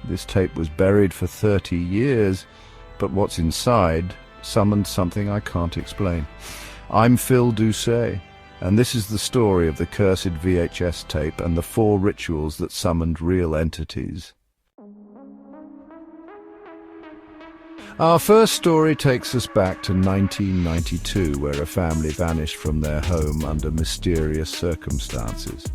This tape was buried for 30 years, but what's inside summoned something I can't explain. I'm Phil Doucet, and this is the story of the Cursed VHS Tape and the 4 rituals that summoned real entities. Our first story takes us back to 1992, where a family vanished from their home under mysterious circumstances.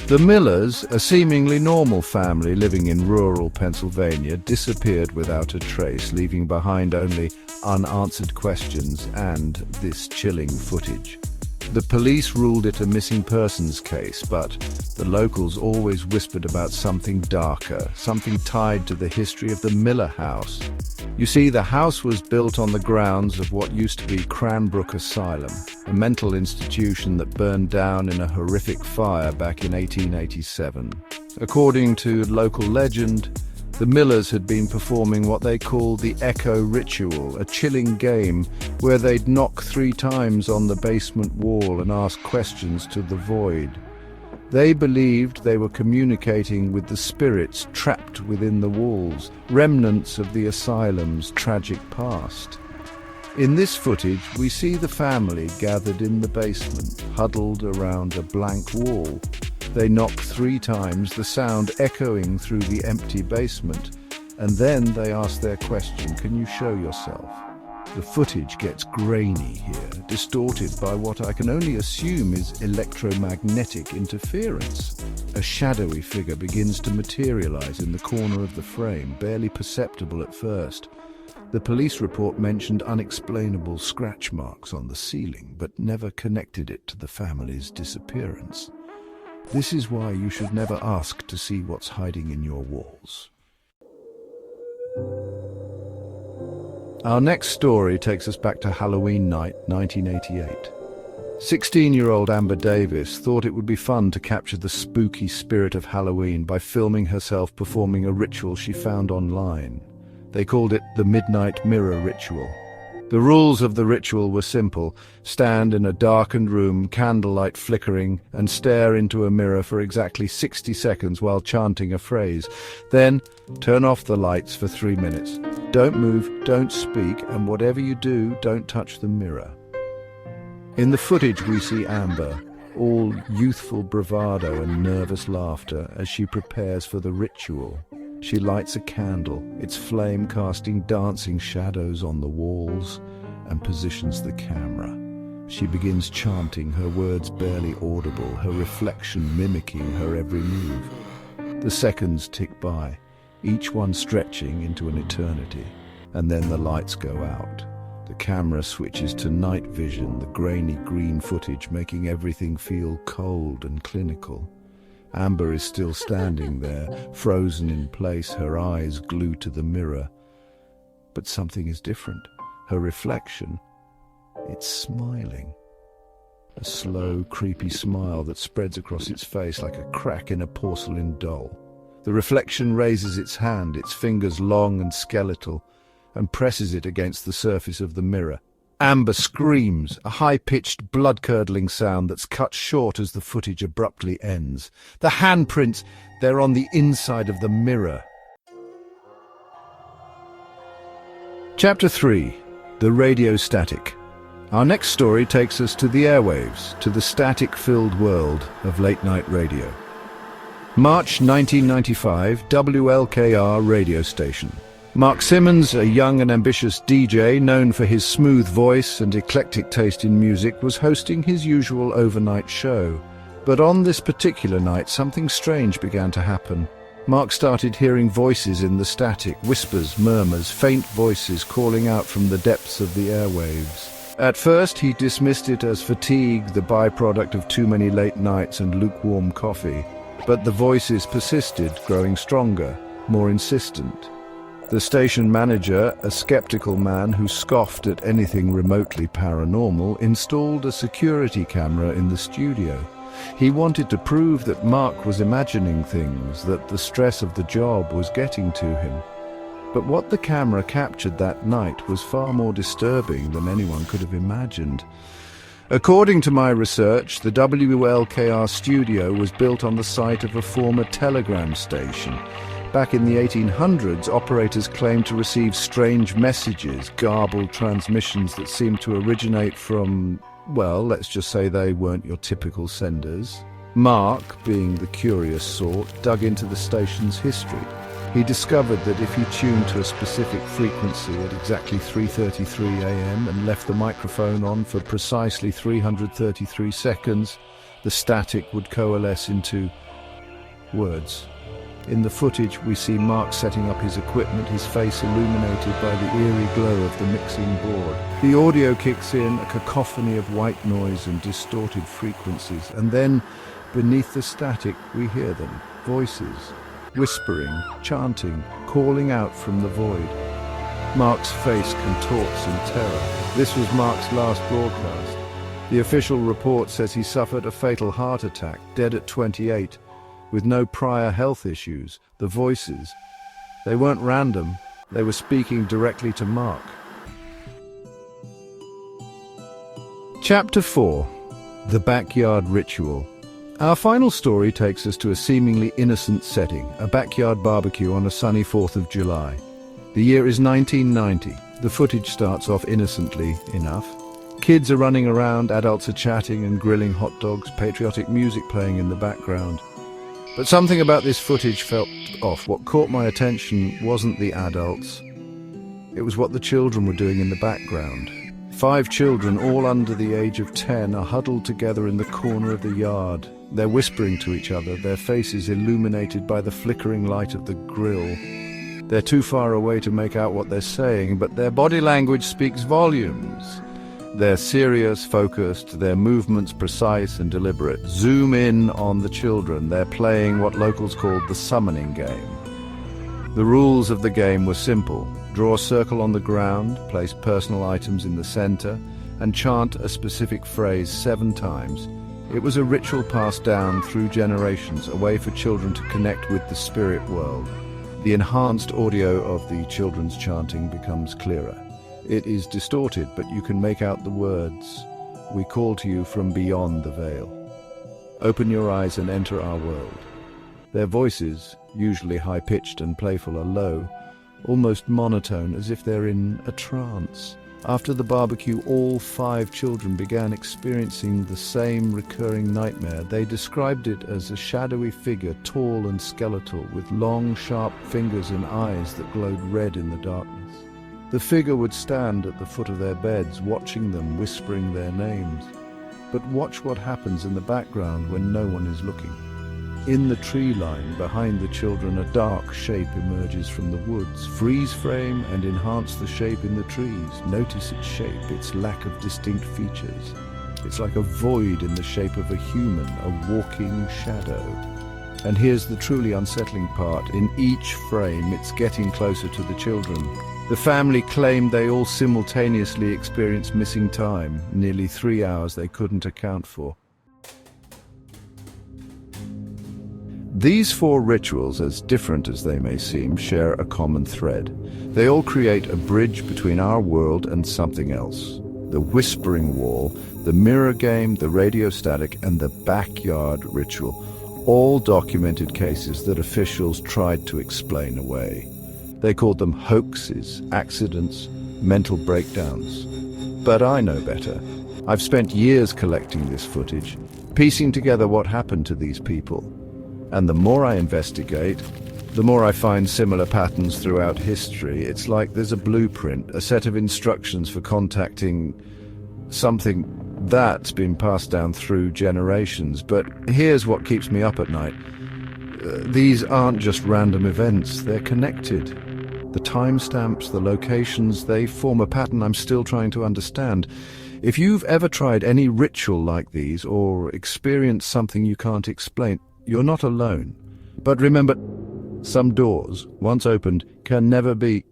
The Millers, a seemingly normal family living in rural Pennsylvania, disappeared without a trace, leaving behind only unanswered questions and this chilling footage. The police ruled it a missing persons case, but the locals always whispered about something darker, something tied to the history of the Miller house. You see, the house was built on the grounds of what used to be Cranbrook Asylum, a mental institution that burned down in a horrific fire back in 1887. According to local legend, the Millers had been performing what they called the Echo Ritual, a chilling game where they'd knock 3 times on the basement wall and ask questions to the void. They believed they were communicating with the spirits trapped within the walls, remnants of the asylum's tragic past. In this footage, we see the family gathered in the basement, huddled around a blank wall. They knock 3 times, the sound echoing through the empty basement, and then they ask their question, "Can you show yourself?" The footage gets grainy here, distorted by what I can only assume is electromagnetic interference. A shadowy figure begins to materialize in the corner of the frame, barely perceptible at first. The police report mentioned unexplainable scratch marks on the ceiling, but never connected it to the family's disappearance. This is why you should never ask to see what's hiding in your walls. Our next story takes us back to Halloween night, 1988. 16-year-old Amber Davis thought it would be fun to capture the spooky spirit of Halloween by filming herself performing a ritual she found online. They called it the Midnight Mirror Ritual. The rules of the ritual were simple: stand in a darkened room, candlelight flickering, and stare into a mirror for exactly 60 seconds while chanting a phrase. Then, turn off the lights for 3 minutes. Don't move, don't speak, and whatever you do, don't touch the mirror. In the footage we see Amber, all youthful bravado and nervous laughter, as she prepares for the ritual. She lights a candle, its flame casting dancing shadows on the walls, and positions the camera. She begins chanting, her words barely audible, her reflection mimicking her every move. The seconds tick by, each one stretching into an eternity, and then the lights go out. The camera switches to night vision, the grainy green footage making everything feel cold and clinical. Amber is still standing there, frozen in place, her eyes glued to the mirror. But something is different. Her reflection, it's smiling. A slow, creepy smile that spreads across its face like a crack in a porcelain doll. The reflection raises its hand, its fingers long and skeletal, and presses it against the surface of the mirror. Amber screams, a high-pitched, blood-curdling sound that's cut short as the footage abruptly ends. The handprints, they're on the inside of the mirror. Chapter 3. The Radio Static. Our next story takes us to the airwaves, to the static-filled world of late-night radio. March 1995, WLKR radio station. Mark Simmons, a young and ambitious DJ known for his smooth voice and eclectic taste in music, was hosting his usual overnight show. But on this particular night, something strange began to happen. Mark started hearing voices in the static, whispers, murmurs, faint voices calling out from the depths of the airwaves. At first, he dismissed it as fatigue, the byproduct of too many late nights and lukewarm coffee. But the voices persisted, growing stronger, more insistent. The station manager, a skeptical man who scoffed at anything remotely paranormal, installed a security camera in the studio. He wanted to prove that Mark was imagining things, that the stress of the job was getting to him. But what the camera captured that night was far more disturbing than anyone could have imagined. According to my research, the WLKR studio was built on the site of a former telegram station. Back in the 1800s, operators claimed to receive strange messages, garbled transmissions that seemed to originate from, well, let's just say they weren't your typical senders. Mark, being the curious sort, dug into the station's history. He discovered that if you tuned to a specific frequency at exactly 3:33 a.m. and left the microphone on for precisely 333 seconds, the static would coalesce into words. In the footage, we see Mark setting up his equipment, his face illuminated by the eerie glow of the mixing board. The audio kicks in, a cacophony of white noise and distorted frequencies, and then, beneath the static, we hear them, voices, whispering, chanting, calling out from the void. Mark's face contorts in terror. This was Mark's last broadcast. The official report says he suffered a fatal heart attack, dead at 28, with no prior health issues. The voices, they weren't random, they were speaking directly to Mark. Chapter 4. The Backyard Ritual. Our final story takes us to a seemingly innocent setting, a backyard barbecue on a sunny 4th of July. The year is 1990. The footage starts off innocently enough. Kids are running around, adults are chatting and grilling hot dogs, patriotic music playing in the background. But something about this footage felt off. What caught my attention wasn't the adults. It was what the children were doing in the background. 5 children, all under the age of 10, are huddled together in the corner of the yard. They're whispering to each other, their faces illuminated by the flickering light of the grill. They're too far away to make out what they're saying, but their body language speaks volumes. They're serious, focused, their movements precise and deliberate. Zoom in on the children. They're playing what locals called the summoning game. The rules of the game were simple. Draw a circle on the ground, place personal items in the center, and chant a specific phrase 7 times. It was a ritual passed down through generations, a way for children to connect with the spirit world. The enhanced audio of the children's chanting becomes clearer. It is distorted, but you can make out the words, "We call to you from beyond the veil. Open your eyes and enter our world." Their voices, usually high-pitched and playful, are low, almost monotone, as if they're in a trance. After the barbecue, all 5 children began experiencing the same recurring nightmare. They described it as a shadowy figure, tall and skeletal, with long, sharp fingers and eyes that glowed red in the darkness. The figure would stand at the foot of their beds, watching them, whispering their names. But watch what happens in the background when no one is looking. In the tree line behind the children, a dark shape emerges from the woods. Freeze frame and enhance the shape in the trees. Notice its shape, its lack of distinct features. It's like a void in the shape of a human, a walking shadow. And here's the truly unsettling part. In each frame, it's getting closer to the children. The family claimed they all simultaneously experienced missing time, nearly 3 hours they couldn't account for. These 4 rituals, as different as they may seem, share a common thread. They all create a bridge between our world and something else. The whispering wall, the mirror game, the radio static, and the backyard ritual, all documented cases that officials tried to explain away. They called them hoaxes, accidents, mental breakdowns. But I know better. I've spent years collecting this footage, piecing together what happened to these people. And the more I investigate, the more I find similar patterns throughout history. It's like there's a blueprint, a set of instructions for contacting something that's been passed down through generations. But here's what keeps me up at night. These aren't just random events, they're connected. The timestamps, the locations, they form a pattern I'm still trying to understand. If you've ever tried any ritual like these or experienced something you can't explain, you're not alone. But remember, some doors, once opened, can never be